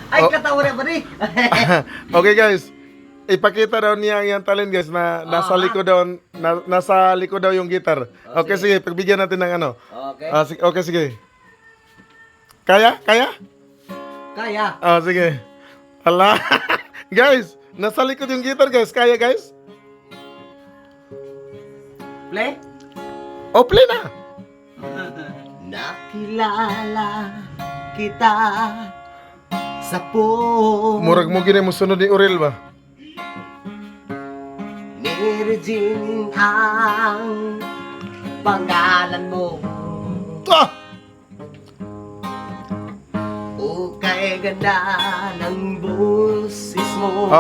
Ay, Oh. katawa na ba ni? Okay guys, ipakita daw niya ang talent guys na nasa likod daw nasa likod daw yung gitar. Okay, sige, pagbigyan natin ng ano. Okay. Okay, sige. Kaya? Kaya? Kaya. Sige. Ala. Guys, nasa likod yung gitar guys. Kaya guys? Play? Play na. Nakilala kita sa po Murag mo gini mo sunod ni Urel ba? ni Regine ang pangalan mo. O kay ganda ng boses mo.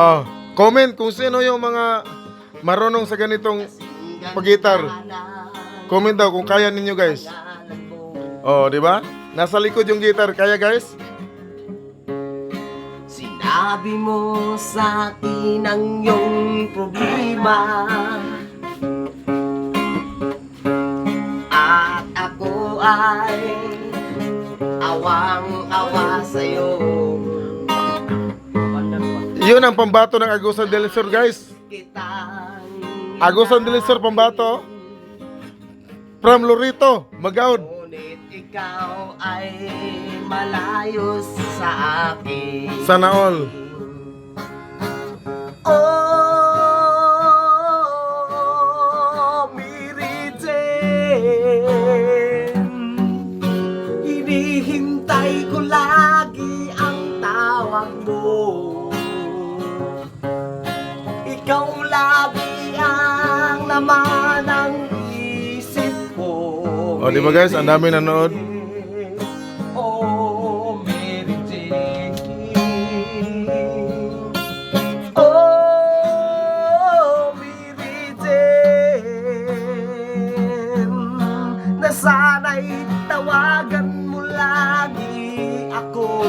Comment kung sino yung mga marunong sa ganitong paggitar. Comment daw kung kaya ninyo guys. Di ba? Nasa likod yung gitar. Kaya guys? Sinabi mo sa akin ang iyong problema at ako ay awang-awa sa'yo. Yun ang pambato ng Agusan del Sur guys. Agusan del Sur pambato. From Lorito, Magaud. Ngunit ikaw ay malayo sa akin. Sana all. Mary Jane, hinihintay ko lagi ang tawag mo. Ikaw lagi ang laman ng isip ko. Di ba guys? Ang dami nanood. Mary Jane. Mary Jane, na sana'y tawagan mo lagi ako.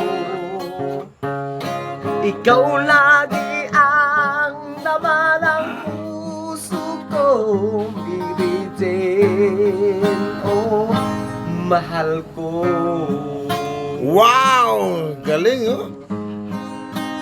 Ikaw lagi ang laman ng puso ko, Mary Jane. Mahal ko. Wow! Galing oh!